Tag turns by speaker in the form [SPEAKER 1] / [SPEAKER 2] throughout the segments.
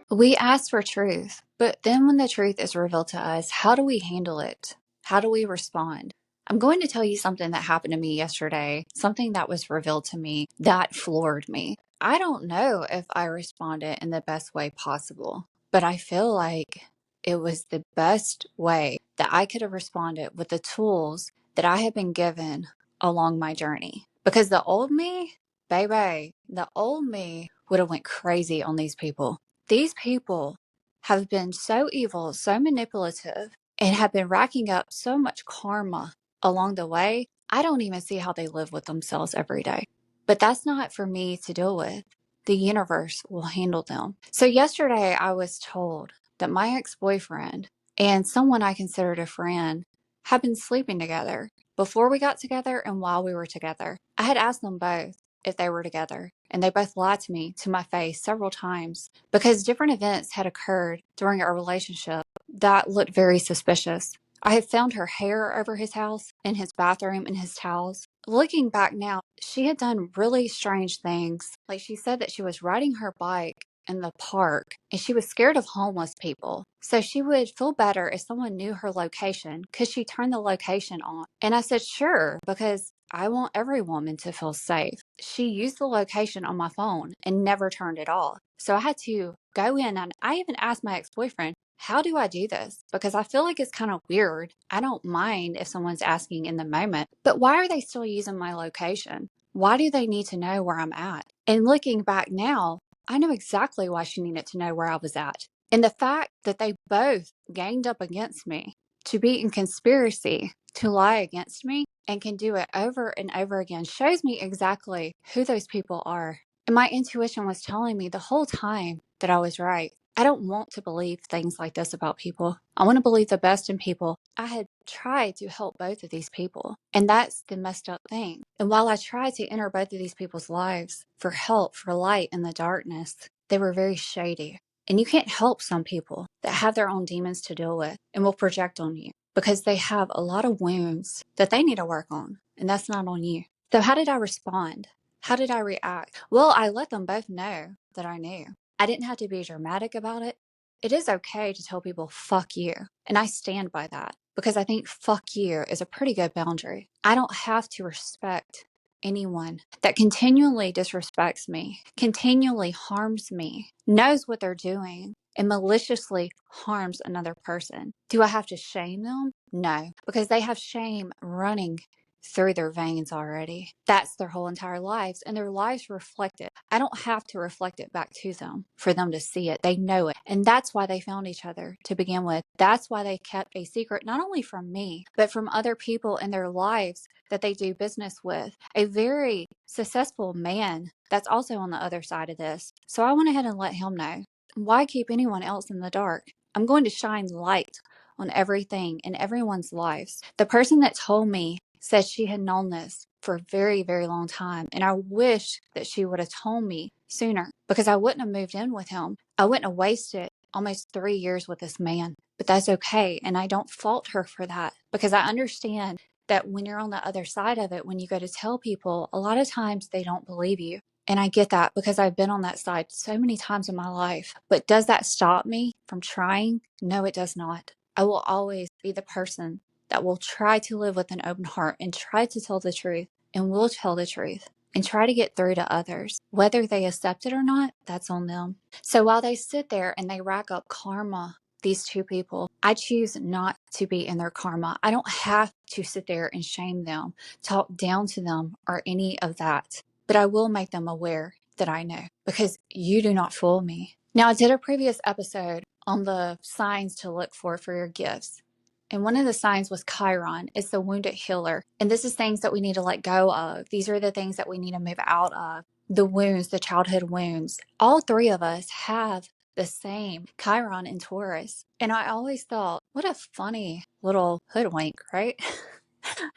[SPEAKER 1] We ask for truth, but then when the truth is revealed to us, how do we handle it? How do we respond? I'm going to tell you something that happened to me yesterday, something that was revealed to me that floored me. I don't know if I responded in the best way possible, but I feel like it was the best way that I could have responded with the tools that I have been given along my journey. Because the old me, baby, the old me would have went crazy on these people. These people have been so evil, so manipulative, and have been racking up so much karma along the way. I don't even see how they live with themselves every day. But that's not for me to deal with. The universe will handle them. So, yesterday I was told that my ex boyfriend and someone I considered a friend had been sleeping together before we got together and while we were together. I had asked them both if they were together, and they both lied to me to my face several times because different events had occurred during our relationship that looked very suspicious. I had found her hair over his house, in his bathroom, in his towels. Looking back now, she had done really strange things. Like, she said that she was riding her bike in the park and she was scared of homeless people. So she would feel better if someone knew her location. Could she turn the location on? And I said, sure, because I want every woman to feel safe. She used the location on my phone and never turned it off. So I had to go in, and I even asked my ex boyfriend, how do I do this? Because I feel like it's kind of weird. I don't mind if someone's asking in the moment, but why are they still using my location? Why do they need to know where I'm at? And looking back now, I know exactly why she needed to know where I was at. And the fact that they both ganged up against me to be in conspiracy to lie against me and can do it over and over again shows me exactly who those people are. And my intuition was telling me the whole time that I was right. I don't want to believe things like this about people. I want to believe the best in people. I had tried to help both of these people, and that's the messed up thing. And while I tried to enter both of these people's lives for help, for light in the darkness, they were very shady. And you can't help some people that have their own demons to deal with and will project on you because they have a lot of wounds that they need to work on, and that's not on you. So, how did I respond? How did I react? Well, I let them both know that I knew. I didn't have to be dramatic about it. It is okay to tell people, fuck you. And I stand by that because I think fuck you is a pretty good boundary. I don't have to respect anyone that continually disrespects me, continually harms me, knows what they're doing, and maliciously harms another person. Do I have to shame them? No, because they have shame running through their veins already. That's their whole entire lives, and their lives reflect it. I don't have to reflect it back to them for them to see it. They know it. And that's why they found each other to begin with. That's why they kept a secret, not only from me, but from other people in their lives that they do business with. A very successful man that's also on the other side of this. So I went ahead and let him know. Why keep anyone else in the dark? I'm going to shine light on everything in everyone's lives. The person that told me said she had known this for a very, very long time. And I wish that she would have told me sooner because I wouldn't have moved in with him. I wouldn't have wasted almost 3 years with this man. But that's okay. And I don't fault her for that because I understand that when you're on the other side of it, when you go to tell people, a lot of times they don't believe you. And I get that because I've been on that side so many times in my life. But does that stop me from trying? No, it does not. I will always be the person that will try to live with an open heart and try to tell the truth and will tell the truth and try to get through to others. Whether they accept it or not, that's on them. So while they sit there and they rack up karma, these two people, I choose not to be in their karma. I don't have to sit there and shame them, talk down to them, or any of that. But I will make them aware that I know because you do not fool me. Now, I did a previous episode on the signs to look for your gifts. And one of the signs was Chiron. It's the wounded healer. And this is things that we need to let go of. These are the things that we need to move out of. The wounds, the childhood wounds. All three of us have the same Chiron in Taurus. And I always thought, what a funny little hoodwink, right?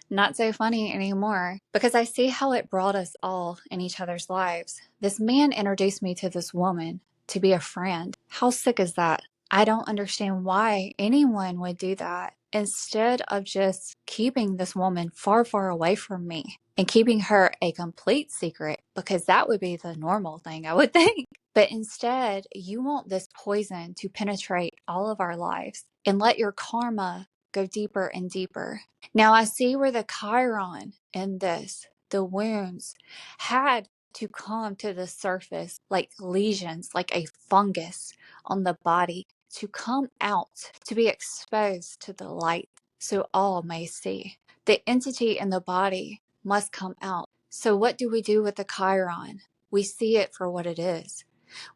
[SPEAKER 1] Not so funny anymore because I see how it brought us all in each other's lives. This man introduced me to this woman to be a friend. How sick is that? I don't understand why anyone would do that instead of just keeping this woman far, far away from me and keeping her a complete secret, because that would be the normal thing, I would think. But instead, you want this poison to penetrate all of our lives and let your karma go deeper and deeper. Now, I see where the Chiron in this, the wounds, had to come to the surface like lesions, like a fungus on the body, to come out, to be exposed to the light so all may see. The entity in the body must come out. So, what do we do with the Chiron? We see it for what it is.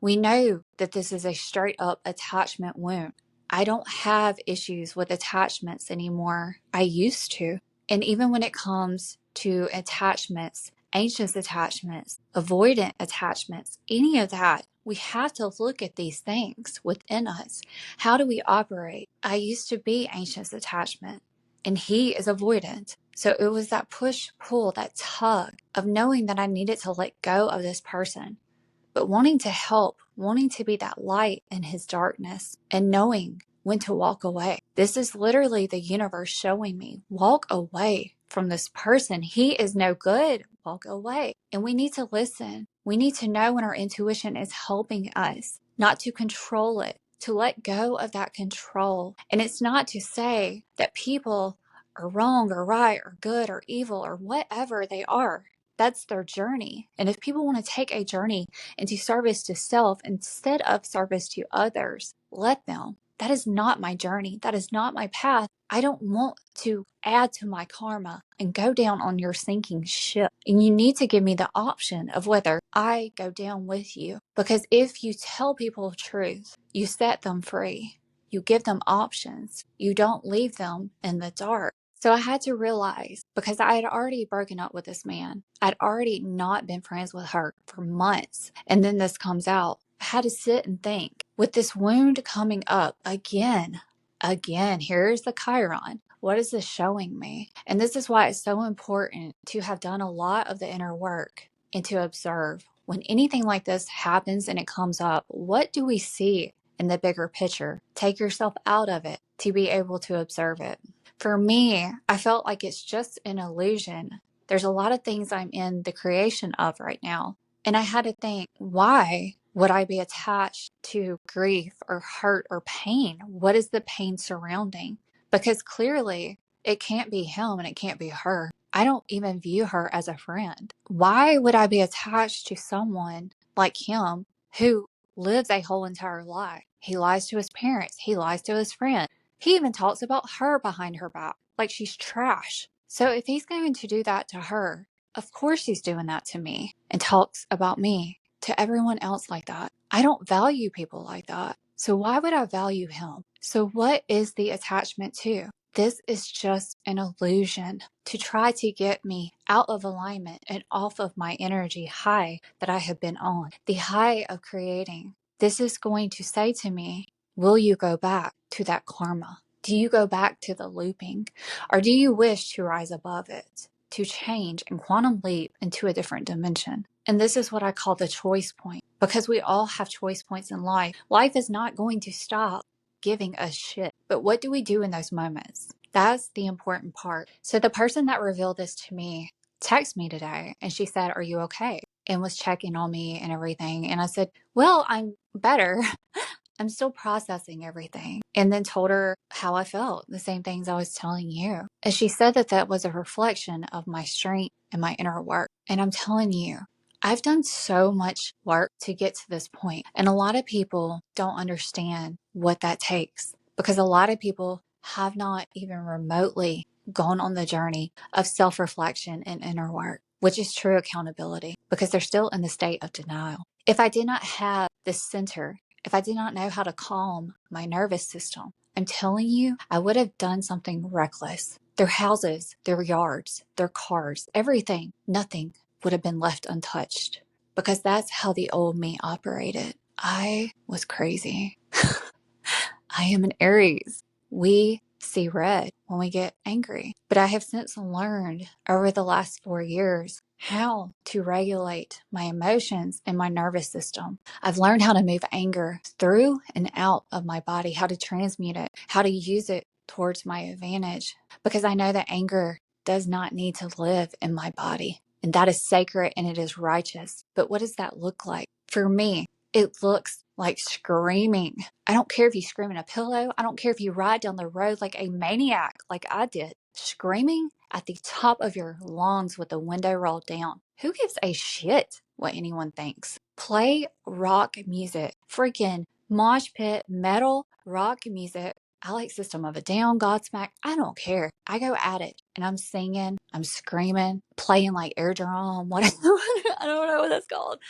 [SPEAKER 1] We know that this is a straight up attachment wound. I don't have issues with attachments anymore. I used to. And even when it comes to attachments, anxious attachments, avoidant attachments, any of that, we have to look at these things within us. How do we operate? I used to be anxious attachment, and he is avoidant. So it was that push pull, that tug of knowing that I needed to let go of this person, but wanting to help, wanting to be that light in his darkness, and knowing when to walk away. This is literally the universe showing me, walk away from this person. He is no good. Walk away. And we need to listen. We need to know when our intuition is helping us, not to control it, to let go of that control. And it's not to say that people are wrong or right or good or evil or whatever they are. That's their journey. And if people want to take a journey into service to self instead of service to others, let them. That is not my journey. That is not my path. I don't want to add to my karma and go down on your sinking ship. And you need to give me the option of whether I go down with you. Because if you tell people the truth, you set them free. You give them options. You don't leave them in the dark. So I had to realize, because I had already broken up with this man, I'd already not been friends with her for months. And then this comes out. I had to sit and think, with this wound coming up again, here's the Chiron. What is this showing me? And this is why it's so important to have done a lot of the inner work and to observe. When anything like this happens and it comes up, what do we see in the bigger picture? Take yourself out of it to be able to observe it. For me, I felt like it's just an illusion. There's a lot of things I'm in the creation of right now. And I had to think, why would I be attached to grief or hurt or pain? What is the pain surrounding? Because clearly it can't be him and it can't be her. I don't even view her as a friend. Why would I be attached to someone like him who lives a whole entire lie? He lies to his parents. He lies to his friends. He even talks about her behind her back, like she's trash. So if he's going to do that to her, of course he's doing that to me, and talks about me to everyone else like that. I don't value people like that. So why would I value him? So what is the attachment to? This is just an illusion to try to get me out of alignment and off of my energy high that I have been on, the high of creating. This is going to say to me, will you go back to that karma? Do you go back to the looping? Or do you wish to rise above it, to change and quantum leap into a different dimension? And this is what I call the choice point, because we all have choice points in life. Life is not going to stop giving us shit. But what do we do in those moments? That's the important part. So the person that revealed this to me texted me today and she said, "Are you okay?" And was checking on me and everything. And I said, "Well, I'm better." I'm still processing everything. And then told her how I felt, the same things I was telling you. And she said that that was a reflection of my strength and my inner work. And I'm telling you, I've done so much work to get to this point. And a lot of people don't understand what that takes, because a lot of people have not even remotely gone on the journey of self-reflection and inner work, which is true accountability, because they're still in the state of denial. If I did not have this center, if I did not know how to calm my nervous system, I'm telling you, I would have done something reckless. Their houses, their yards, their cars, everything, nothing would have been left untouched, because that's how the old me operated. I was crazy. I am an Aries. We see red when we get angry. But I have since learned over the last 4 years how to regulate my emotions and my nervous system. I've learned how to move anger through and out of my body, how to transmute it, how to use it towards my advantage, because I know that anger does not need to live in my body. And that is sacred and it is righteous. But what does that look like? For me, it looks like screaming. I don't care if you scream in a pillow. I don't care if you ride down the road like a maniac, like I did, screaming at the top of your lungs with the window rolled down. Who gives a shit what anyone thinks? Play rock music, freaking mosh pit, metal, rock music. I like System of a Down, Godsmack. I don't care. I go at it and I'm singing, I'm screaming, playing like air drum, whatever. I don't know what that's called.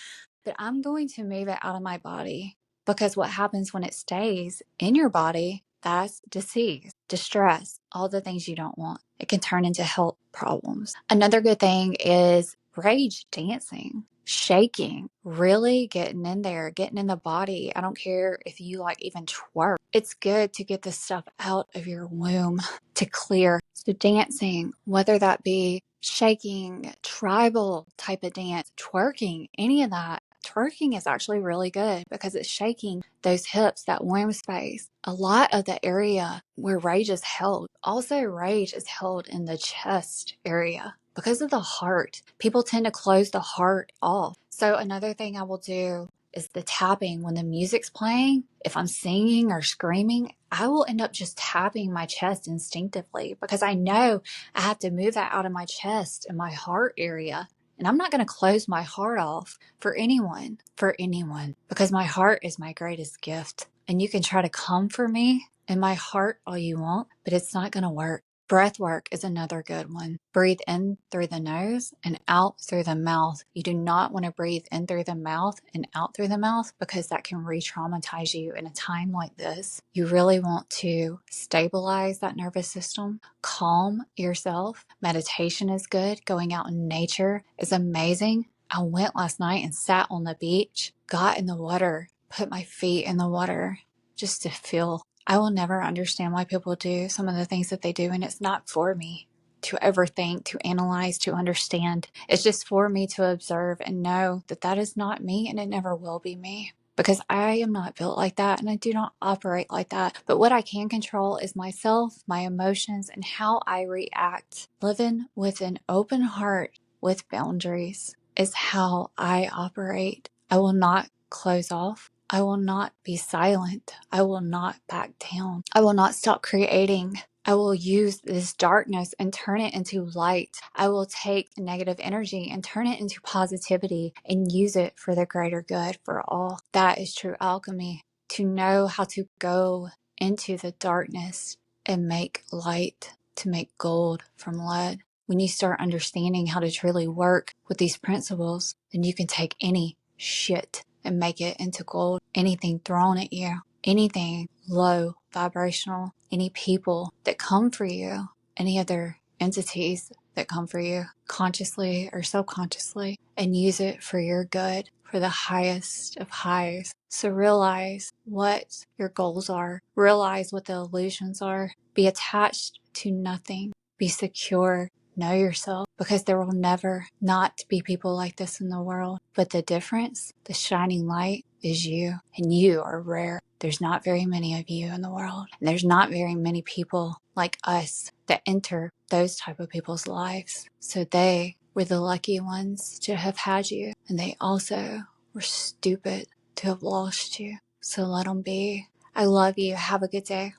[SPEAKER 1] But I'm going to move it out of my body because what happens when it stays in your body, that's disease, distress, all the things you don't want. It can turn into health problems. Another good thing is rage dancing, shaking, really getting in there, getting in the body. I don't care if you like even twerk. It's good to get this stuff out of your womb to clear. So dancing, whether that be shaking, tribal type of dance, twerking, any of that. Twerking is actually really good because it's shaking those hips, that womb space. A lot of the area where rage is held, also rage is held in the chest area because of the heart. People tend to close the heart off. So another thing I will do is the tapping when the music's playing. If I'm singing or screaming, I will end up just tapping my chest instinctively because I know I have to move that out of my chest and my heart area. And I'm not going to close my heart off for anyone, because my heart is my greatest gift. And you can try to come for me in my heart all you want, but it's not going to work. Breath work is another good one. Breathe in through the nose and out through the mouth. You do not want to breathe in through the mouth and out through the mouth because that can re-traumatize you in a time like this. You really want to stabilize that nervous system, calm yourself. Meditation is good. Going out in nature is amazing. I went last night and sat on the beach, got in the water, put my feet in the water just to feel. I will never understand why people do some of the things that they do, and it's not for me to overthink, to analyze, to understand. It's just for me to observe and know that that is not me and it never will be me because I am not built like that and I do not operate like that. But what I can control is myself, my emotions, and how I react. Living with an open heart with boundaries is how I operate. I will not close off. I will not be silent. I will not back down. I will not stop creating. I will use this darkness and turn it into light. I will take negative energy and turn it into positivity and use it for the greater good for all. That is true alchemy. To know how to go into the darkness and make light, to make gold from lead. When you start understanding how to truly work with these principles, then you can take any shit and make it into gold. Anything thrown at you, anything low vibrational, any people that come for you, any other entities that come for you, consciously or subconsciously, and use it for your good, for the highest of highs. So realize what your goals are, realize what the illusions are, be attached to nothing, be secure. Know yourself because there will never not be people like this in the world. But the difference, the shining light, is you. And you are rare. There's not very many of you in the world. And there's not very many people like us that enter those type of people's lives. So they were the lucky ones to have had you. And they also were stupid to have lost you. So let them be. I love you. Have a good day.